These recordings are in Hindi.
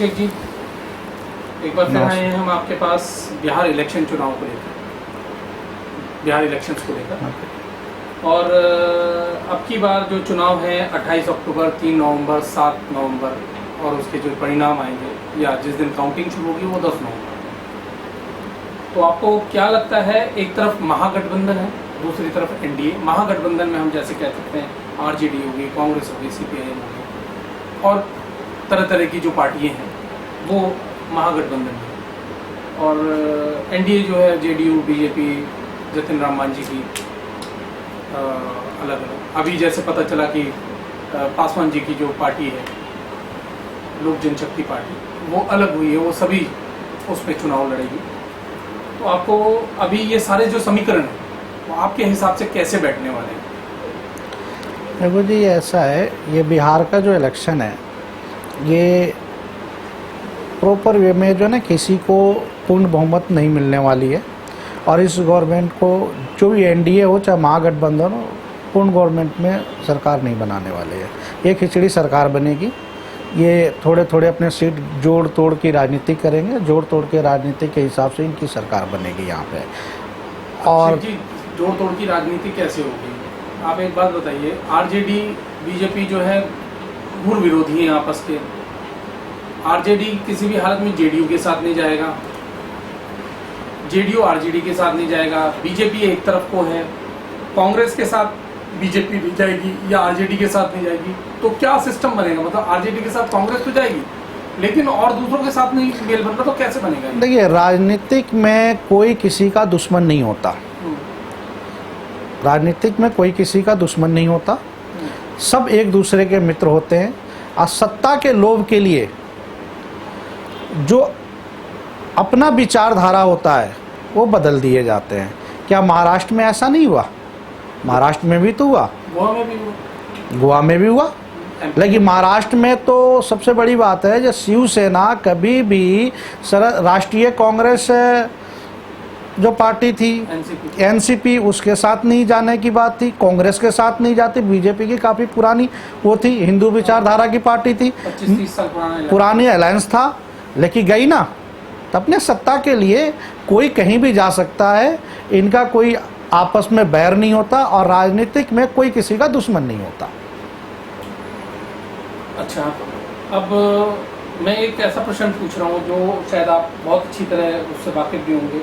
अभिषेक जी, एक बार फिर आए हैं हम आपके पास बिहार इलेक्शन चुनाव को लेकर, बिहार इलेक्शंस को लेकर। और अब की बार जो चुनाव है 28 अक्टूबर, 3 नवंबर, 7 नवंबर और उसके जो परिणाम आएंगे या जिस दिन काउंटिंग शुरू होगी वो 10 नवंबर। तो आपको क्या लगता है, एक तरफ महागठबंधन है, दूसरी तरफ एनडीए। महागठबंधन में हम जैसे कह सकते हैं आरजेडी होगी, कांग्रेस होगी, सीपीआईएम होगी और तरह तरह की जो पार्टियां हैं वो महागठबंधन है। और एनडीए जो है जेडीयू, बीजेपी, जतिन राम मांझी की अलग अलग। अभी जैसे पता चला कि पासवान जी की जो पार्टी है लोक जनशक्ति पार्टी वो अलग हुई है, वो सभी उस पर चुनाव लड़ेगी। तो आपको अभी ये सारे जो समीकरण हैं वो आपके हिसाब से कैसे बैठने वाले हैं? देखो जी, ऐसा है, ये बिहार का जो इलेक्शन है ये प्रॉपर वे में जो है ना किसी को पूर्ण बहुमत नहीं मिलने वाली है। और इस गवर्नमेंट को जो भी एनडीए हो चाहे महागठबंधन हो, पूर्ण गवर्नमेंट में सरकार नहीं बनाने वाले हैं। ये खिचड़ी सरकार बनेगी। ये थोड़े थोड़े अपने सीट जोड़ तोड़ की राजनीति करेंगे, जोड़ तोड़ के राजनीति के हिसाब से इनकी सरकार बनेगी यहाँ पे। और जोड़ तोड़ की राजनीति कैसे होगी? आप एक बात बताइए, आरजेडी बीजेपी जो है घूर विरोधी हैं आपस के। आरजेडी किसी भी हालत में जेडीयू के साथ नहीं जाएगा, जेडीयू आरजेडी के साथ नहीं जाएगा। बीजेपी एक तरफ को है, कांग्रेस के साथ बीजेपी भी जाएगी या आरजेडी के साथ नहीं जाएगी। तो क्या सिस्टम बनेगा? मतलब आरजेडी के साथ कांग्रेस तो जाएगी लेकिन और दूसरों के साथ नहीं मेल बनता, तो कैसे बनेगा? देखिए, राजनीतिक में कोई किसी का दुश्मन नहीं होता। राजनीतिक में कोई किसी का दुश्मन नहीं होता, सब एक दूसरे के मित्र होते हैं। और सत्ता के लोभ के लिए जो अपना विचारधारा होता है वो बदल दिए जाते हैं। क्या महाराष्ट्र में ऐसा नहीं हुआ? महाराष्ट्र में भी तो हुआ, गोवा में भी हुआ, गोवा में भी हुआ। लेकिन महाराष्ट्र में तो सबसे बड़ी बात है जो शिवसेना कभी भी राष्ट्रीय कांग्रेस जो पार्टी थी एनसीपी उसके साथ नहीं जाने की बात थी, कांग्रेस के साथ नहीं जाती। बीजेपी की काफ़ी पुरानी वो थी, हिंदू विचारधारा की पार्टी थी, 25-30 साल पुरानी अलायंस था, लेकिन गई ना। तो अपने सत्ता के लिए कोई कहीं भी जा सकता है, इनका कोई आपस में बैर नहीं होता और राजनीतिक में कोई किसी का दुश्मन नहीं होता। अच्छा, अब मैं एक ऐसा प्रश्न पूछ रहा हूँ जो शायद आप बहुत अच्छी तरह उससे वाकिफ भी होंगे।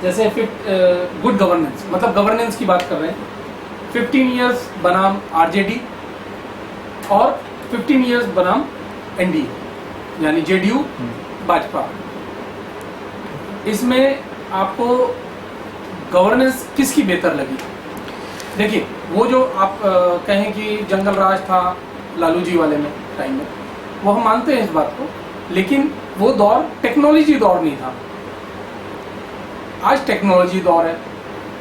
जैसे गुड गवर्नेंस, मतलब गवर्नेंस की बात कर रहे हैं। 15 इयर्स बनाम आरजेडी और 15 इयर्स बनाम एनडीए यानी जेडीयू भाजपा। इसमें आपको गवर्नेंस किसकी बेहतर लगी? देखिए, वो जो आप कहें कि जंगल राज था लालू जी वाले में टाइम में, वो हम मानते हैं इस बात को, लेकिन वो दौर टेक्नोलॉजी दौर नहीं था। आज टेक्नोलॉजी दौर है,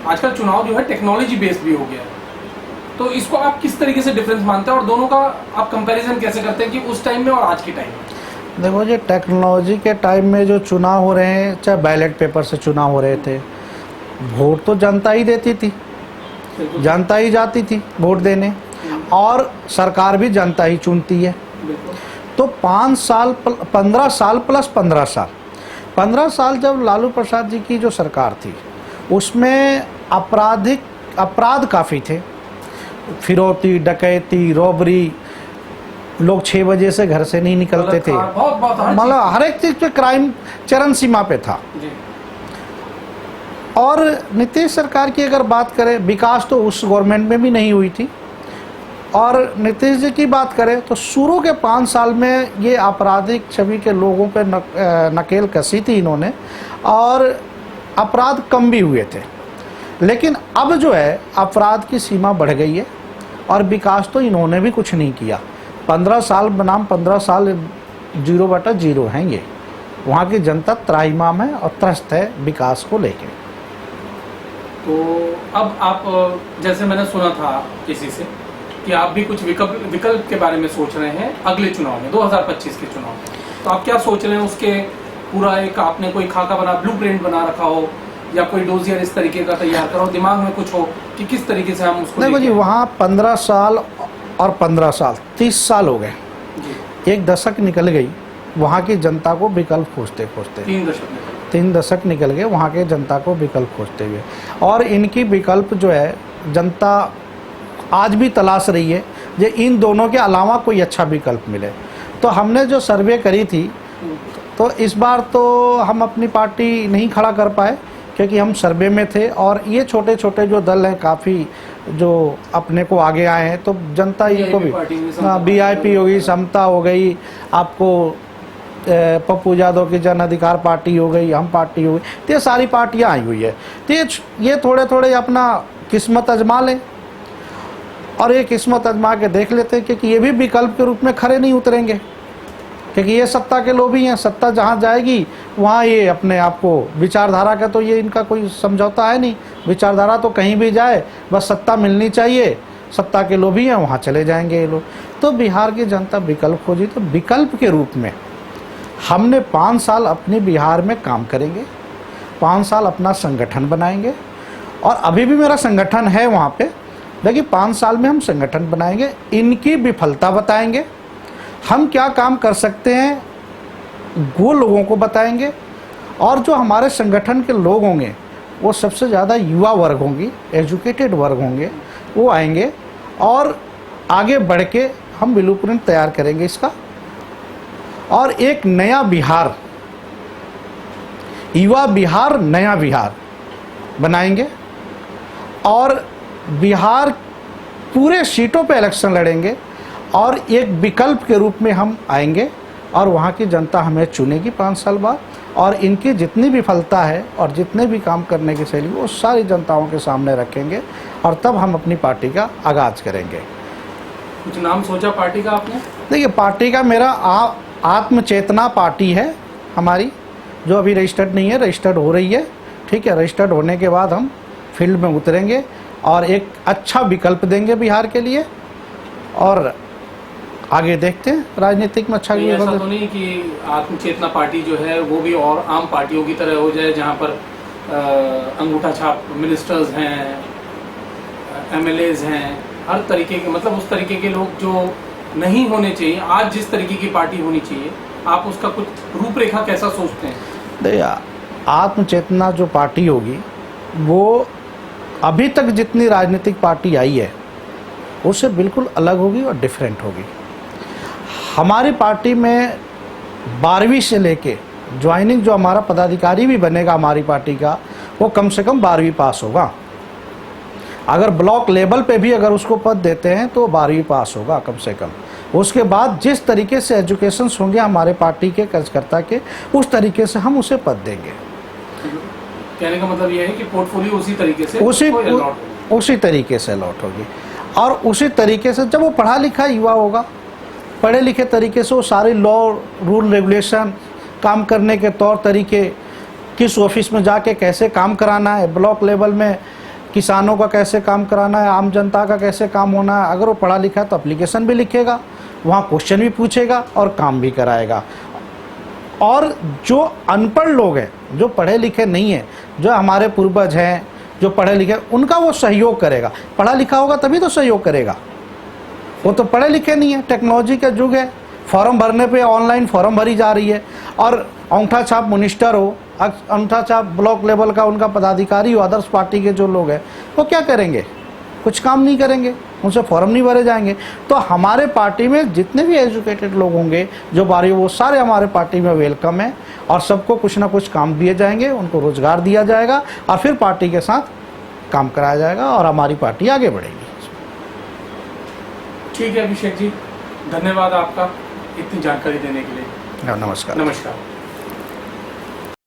आजकल चुनाव जो है टेक्नोलॉजी बेस्ड भी हो गया है। तो इसको आप किस तरीके से डिफरेंस मानते हैं और दोनों का आप कंपैरिजन कैसे करते हैं कि उस टाइम में और आज के टाइम में? देखो जी, टेक्नोलॉजी के टाइम में जो चुनाव हो रहे हैं, चाहे बैलेट पेपर से चुनाव हो रहे थे, वोट तो जनता ही देती थी, जनता ही जाती थी वोट देने और सरकार भी जनता ही चुनती है। तो 5 साल 15 साल प्लस 15 साल जब लालू प्रसाद जी की जो सरकार थी उसमें अपराध काफ़ी थे, फिरौती, डकैती, रॉबरी, लोग 6 बजे से घर से नहीं निकलते थे, मतलब हर एक चीज़ पे क्राइम चरम सीमा पे था। और नीतीश सरकार की अगर बात करें, विकास तो उस गवर्नमेंट में भी नहीं हुई थी। और नीतीश जी की बात करें तो शुरू के 5 साल में ये आपराधिक छवि के लोगों पे नकेल कसी थी इन्होंने और अपराध कम भी हुए थे। लेकिन अब जो है अपराध की सीमा बढ़ गई है और विकास तो इन्होंने भी कुछ नहीं किया। 15 साल बनाम 15 साल 0/0 हैं ये। वहाँ की जनता त्राहिमाम है और त्रस्त है विकास को लेके। तो अब आप, जैसे मैंने सुना था किसी से कि आप भी कुछ विकल्प के बारे में सोच रहे हैं अगले चुनाव में, 2025 के चुनाव में। तो आप क्या सोच रहे हैं उसके? पूरा एक आपने कोई खाका बना, ब्लूप्रिंट बना रखा हो या कोई डोजियर इस तरीके का तैयार करो, दिमाग में कुछ हो कि किस तरीके से हम उसको? देखो जी, वहाँ 15 साल और 15 साल 30 साल हो गए, एक दशक निकल गई वहाँ की जनता को विकल्प खोजते खोजते 3 दशक निकल गए वहाँ के जनता को विकल्प खोजते हुए। और इनकी विकल्प जो है जनता आज भी तलाश रही है जो इन दोनों के अलावा कोई अच्छा विकल्प मिले। तो हमने जो सर्वे करी थी तो इस बार तो हम अपनी पार्टी नहीं खड़ा कर पाए क्योंकि हम सर्वे में थे और ये छोटे छोटे जो दल हैं काफ़ी जो अपने को आगे आए हैं, तो जनता इनको भी VIP हो गई, समता हो गई, आपको पप्पू यादव की जन अधिकार पार्टी हो गई, हम पार्टी हो गई, तो ये सारी पार्टियां आई हुई है। तो ये थोड़े थोड़े अपना किस्मत आजमा लें और ये किस्मत आजमा के देख लेते हैं क्योंकि ये भी विकल्प के रूप में खड़े नहीं उतरेंगे क्योंकि ये सत्ता के लोभी हैं। सत्ता जहाँ जाएगी वहाँ ये अपने आप को विचारधारा का तो ये इनका कोई समझौता है नहीं, विचारधारा तो कहीं भी जाए बस सत्ता मिलनी चाहिए, सत्ता के लोभी हैं वहाँ चले जाएंगे ये लोग। तो बिहार की जनता विकल्प खोजी, तो विकल्प के रूप में हमने 5 साल अपने बिहार में काम करेंगे, 5 साल अपना संगठन बनाएंगे और अभी भी मेरा संगठन है वहाँ पे, लेकिन 5 साल में हम संगठन बनाएंगे, इनकी विफलता बताएंगे, हम क्या काम कर सकते हैं वो लोगों को बताएंगे। और जो हमारे संगठन के लोग होंगे वो सबसे ज़्यादा युवा वर्ग होंगी, एजुकेटेड वर्ग होंगे, वो आएंगे और आगे बढ़ के हम ब्लूप्रिंट तैयार करेंगे इसका और एक नया बिहार, युवा बिहार, नया बिहार बनाएंगे और बिहार पूरे सीटों पे इलेक्शन लड़ेंगे और एक विकल्प के रूप में हम आएंगे और वहाँ की जनता हमें चुनेगी 5 साल बाद और इनकी जितनी विफलता है और जितने भी काम करने की शैली वो सारी जनताओं के सामने रखेंगे और तब हम अपनी पार्टी का आगाज़ करेंगे। कुछ नाम सोचा पार्टी का आपने? देखिए पार्टी का मेरा आत्मचेतना पार्टी है हमारी, जो अभी रजिस्टर्ड नहीं है, रजिस्टर्ड हो रही है, ठीक है। रजिस्टर्ड होने के बाद हम फील्ड में उतरेंगे और एक अच्छा विकल्प देंगे बिहार के लिए और आगे देखते हैं राजनीतिक में अच्छा नहीं, ऐसा तो नहीं कि आत्मचेतना पार्टी जो है वो भी और आम पार्टियों की तरह हो जाए जहां पर अंगूठा छाप मिनिस्टर्स हैं, MLAs हैं, हर तरीके के, मतलब उस तरीके के लोग जो नहीं होने चाहिए। आज जिस तरीके की पार्टी होनी चाहिए, आप उसका कुछ रूपरेखा कैसा सोचते हैं? देखिए आत्मचेतना जो पार्टी होगी वो अभी तक जितनी राजनीतिक पार्टी आई है उससे बिल्कुल अलग होगी और डिफरेंट होगी। हमारी पार्टी में 12वीं से लेके ज्वाइनिंग जो हमारा पदाधिकारी भी बनेगा हमारी पार्टी का, वो कम से कम 12वीं पास होगा। अगर ब्लॉक लेवल पे भी अगर उसको पद देते हैं तो 12वीं पास होगा कम से कम। उसके बाद जिस तरीके से एजुकेशंस होंगे हमारे पार्टी के कार्यकर्ता के, उस तरीके से हम उसे पद देंगे। कहने का मतलब यह है कि पोर्टफोलियो उसी तरीके से उसी तरीके से अलॉट होगी और उसी तरीके से जब वो पढ़ा लिखा युवा होगा, पढ़े लिखे तरीके से वो सारे लॉ, रूल, रेगुलेशन, काम करने के तौर तरीके, किस ऑफिस में जाके कैसे काम कराना है, ब्लॉक लेवल में किसानों का कैसे काम कराना है, आम जनता का कैसे काम होना है, अगर वो पढ़ा लिखा है तो एप्लीकेशन भी लिखेगा, वहाँ क्वेश्चन भी पूछेगा और काम भी कराएगा। और जो अनपढ़ लोग हैं, जो पढ़े लिखे नहीं हैं, जो हमारे पूर्वज हैं जो पढ़े लिखे, उनका वो सहयोग करेगा। पढ़ा लिखा होगा तभी तो सहयोग करेगा, वो तो पढ़े लिखे नहीं है। टेक्नोलॉजी का युग है, फॉर्म भरने पे ऑनलाइन फॉर्म भरी जा रही है और अंगूठा छाप मिनिस्टर हो, अंगूठा छाप ब्लॉक लेवल का उनका पदाधिकारी हो, अदर्स पार्टी के जो लोग हैं वो क्या करेंगे? कुछ काम नहीं करेंगे, उनसे फॉर्म नहीं भरे जाएंगे। तो हमारे पार्टी में जितने भी एजुकेटेड लोग होंगे जो बारी, वो सारे हमारे पार्टी में वेलकम है और सबको कुछ ना कुछ काम दिए जाएंगे, उनको रोजगार दिया जाएगा और फिर पार्टी के साथ काम कराया जाएगा और हमारी पार्टी आगे बढ़ेगी। ठीक है अभिषेक जी, धन्यवाद आपका इतनी जानकारी देने के लिए। नमस्कार। नमस्कार।